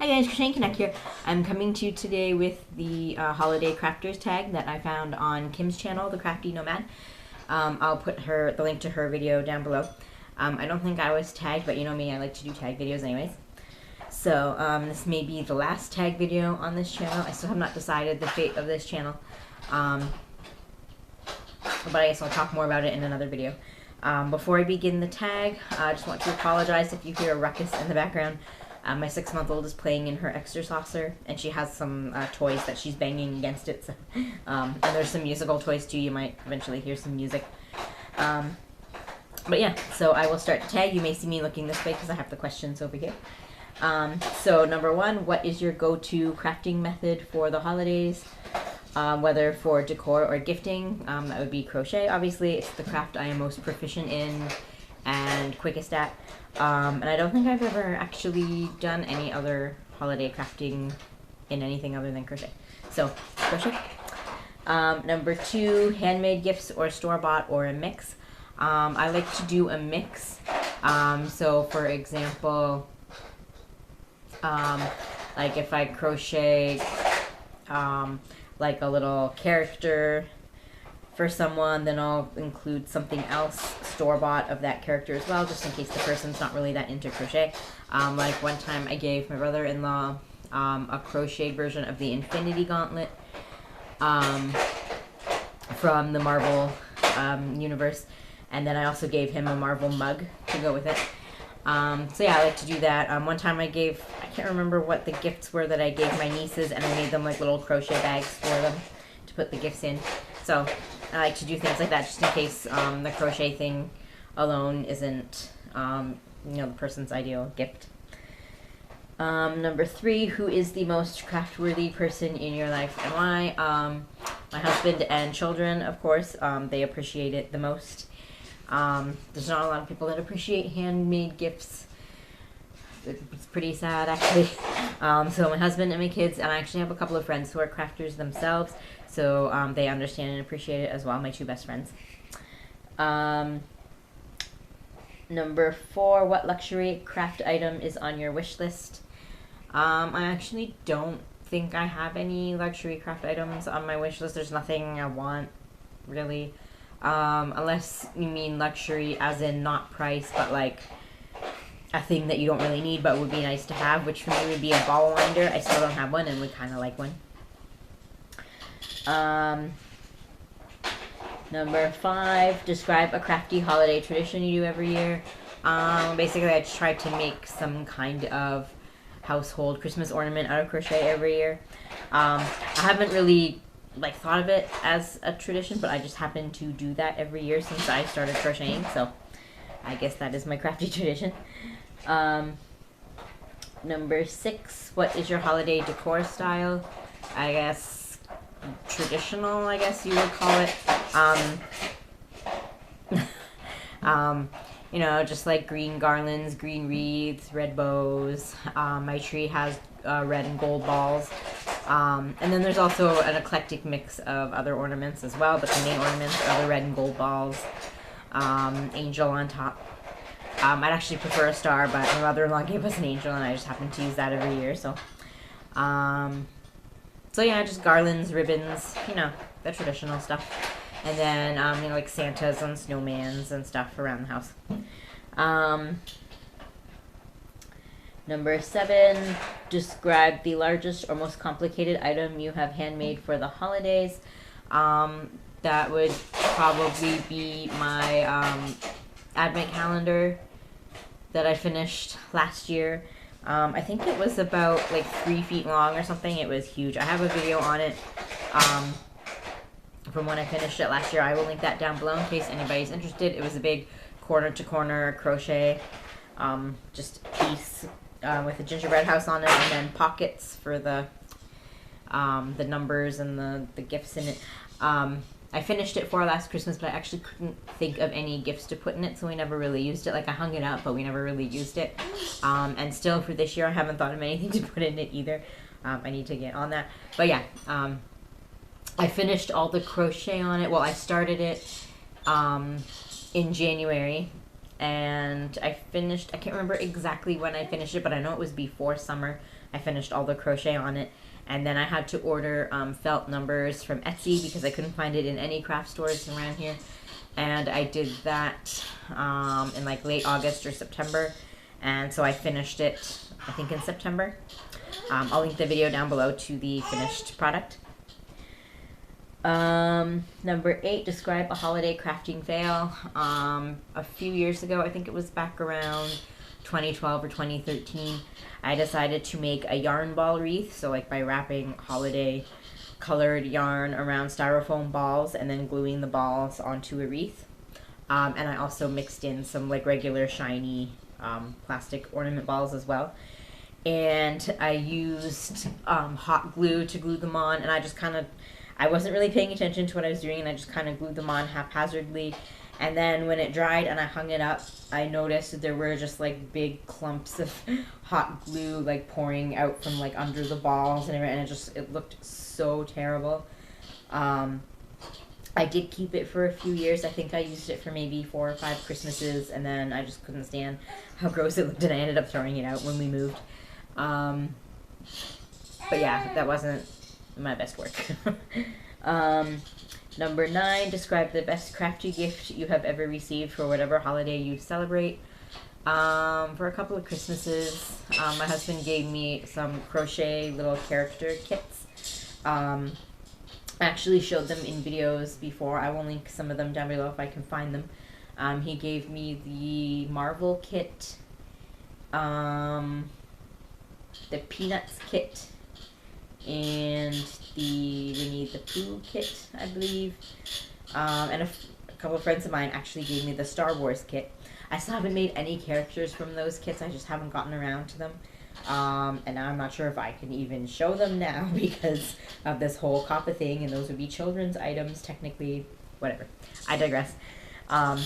Hi guys, Crafty Connect here. I'm coming to you today with the holiday crafters tag that I found on Kim's channel, the Crafty Nomad. I'll put the link to her video down below. I don't think I was tagged, but you know me, I like to do tag videos anyways. So this may be the last tag video on this channel. I still have not decided the fate of this channel, but I guess I'll talk more about it in another video. Before I begin the tag, I just want to apologize if you hear a ruckus in the background. My 6-month-old is playing in her extra saucer, and she has some toys that she's banging against it. So, and there's some musical toys too. You might eventually hear some music. But yeah, so I will start the tag. You may see me looking this way because I have the questions over here. So number 1, what is your go-to crafting method for the holidays? Whether for decor or gifting, that would be crochet. Obviously, it's the craft I am most proficient in and quickest at. And I don't think I've ever actually done any other holiday crafting in anything other than crochet. So, crochet. Number 2, handmade gifts or store-bought or a mix. I like to do a mix. So, for example, like if I crochet like a little character for someone, then I'll include something else store-bought of that character as well, just in case the person's not really that into crochet. Like one time I gave my brother-in-law a crocheted version of the Infinity Gauntlet from the Marvel universe, and then I also gave him a Marvel mug to go with it. So yeah, I like to do that. One time I can't remember what the gifts were that I gave my nieces, and I made them like little crochet bags for them to put the gifts in. So I like to do things like that just in case the crochet thing alone isn't, the person's ideal gift. Number 3, who is the most craft-worthy person in your life and why? My husband and children, of course. They appreciate it the most. There's not a lot of people that appreciate handmade gifts. It's pretty sad, actually. So my husband and my kids, and I actually have a couple of friends who are crafters themselves, so they understand and appreciate it as well, my 2 best friends. Number 4, what luxury craft item is on your wish list? I actually don't think I have any luxury craft items on my wish list. There's nothing I want, really. Unless you mean luxury as in not price, but like a thing that you don't really need but would be nice to have, which for me would be a ball winder. I still don't have one and would kind of like one. Number 5, describe a crafty holiday tradition you do every year. Basically, I just try to make some kind of household Christmas ornament out of crochet every year. I haven't really thought of it as a tradition, but I just happen to do that every year since I started crocheting, so I guess that is my crafty tradition. Number 6, what is your holiday decor style? I guess traditional, I guess you would call it. Just like green garlands, green wreaths, red bows. My tree has red and gold balls. And then there's also an eclectic mix of other ornaments as well, but the main ornaments are the red and gold balls, angel on top. I'd actually prefer a star, but my mother-in-law gave us an angel, and I just happen to use that every year, so. So yeah, just garlands, ribbons, the traditional stuff. And then, like Santas and snowmans and stuff around the house. Number 7, describe the largest or most complicated item you have handmade for the holidays. That would probably be my advent calendar that I finished last year. I think it was about 3 feet long or something. It was huge. I have a video on it from when I finished it last year. I will link that down below in case anybody's interested. It was a big corner-to-corner crochet just piece with a gingerbread house on it, and then pockets for the numbers and the gifts in it. I finished it for last Christmas, but I actually couldn't think of any gifts to put in it, so we never really used it. I hung it up, but we never really used it. And still for this year, I haven't thought of anything to put in it either. I need to get on that. But yeah, I finished all the crochet on it. Well, I started it in January, and I can't remember exactly when I finished it, but I know it was before summer. I finished all the crochet on it. And then I had to order felt numbers from Etsy because I couldn't find it in any craft stores around here. And I did that in like late August or September. And so I finished it, I think, in September. I'll link the video down below to the finished product. Number 8, describe a holiday crafting fail. A few years ago, I think it was back around 2012 or 2013, I decided to make a yarn ball wreath. So like by wrapping holiday colored yarn around styrofoam balls and then gluing the balls onto a wreath. And I also mixed in some like regular shiny plastic ornament balls as well. And I used hot glue to glue them on, and I wasn't really paying attention to what I was doing, and I just kind of glued them on haphazardly. And then when it dried and I hung it up, I noticed that there were just like big clumps of hot glue like pouring out from like under the balls and everything, and it looked so terrible. I did keep it for a few years. I think I used it for maybe 4 or 5 Christmases, and then I just couldn't stand how gross it looked, and I ended up throwing it out when we moved. But yeah, that wasn't my best work. Number 9, describe the best crafty gift you have ever received for whatever holiday you celebrate. For a couple of Christmases, my husband gave me some crochet little character kits. I actually showed them in videos before. I will link some of them down below if I can find them. He gave me the Marvel kit, the Peanuts kit, and the Winnie the Pooh kit, I believe. And a couple of friends of mine actually gave me the Star Wars kit. I still haven't made any characters from those kits. I just haven't gotten around to them. And now I'm not sure if I can even show them now because of this whole COPPA thing, and those would be children's items, technically. Whatever. I digress. But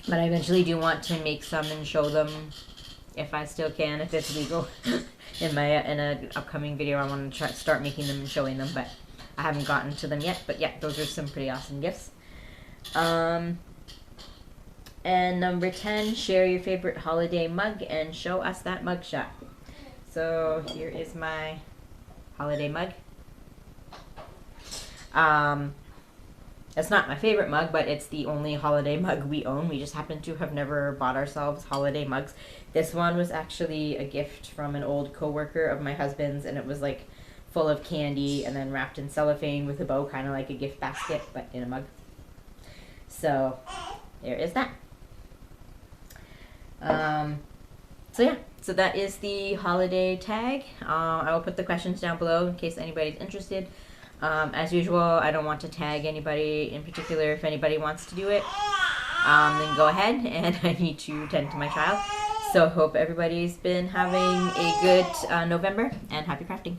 I eventually do want to make some and show them if I still can, if it's legal. In an upcoming video, I want to start making them and showing them, but I haven't gotten to them yet. But yeah, those are some pretty awesome gifts. And number 10, share your favorite holiday mug and show us that mug shot. So here is my holiday mug. It's not my favorite mug, but it's the only holiday mug we own. We just happen to have never bought ourselves holiday mugs. This one was actually a gift from an old coworker of my husband's, and it was like full of candy and then wrapped in cellophane with a bow, kind of like a gift basket, but in a mug. So there is that. So yeah, so that is the holiday tag. I will put the questions down below in case anybody's interested. As usual, I don't want to tag anybody in particular. If anybody wants to do it, then go ahead, and I need to tend to my child. So hope everybody's been having a good November, and happy crafting.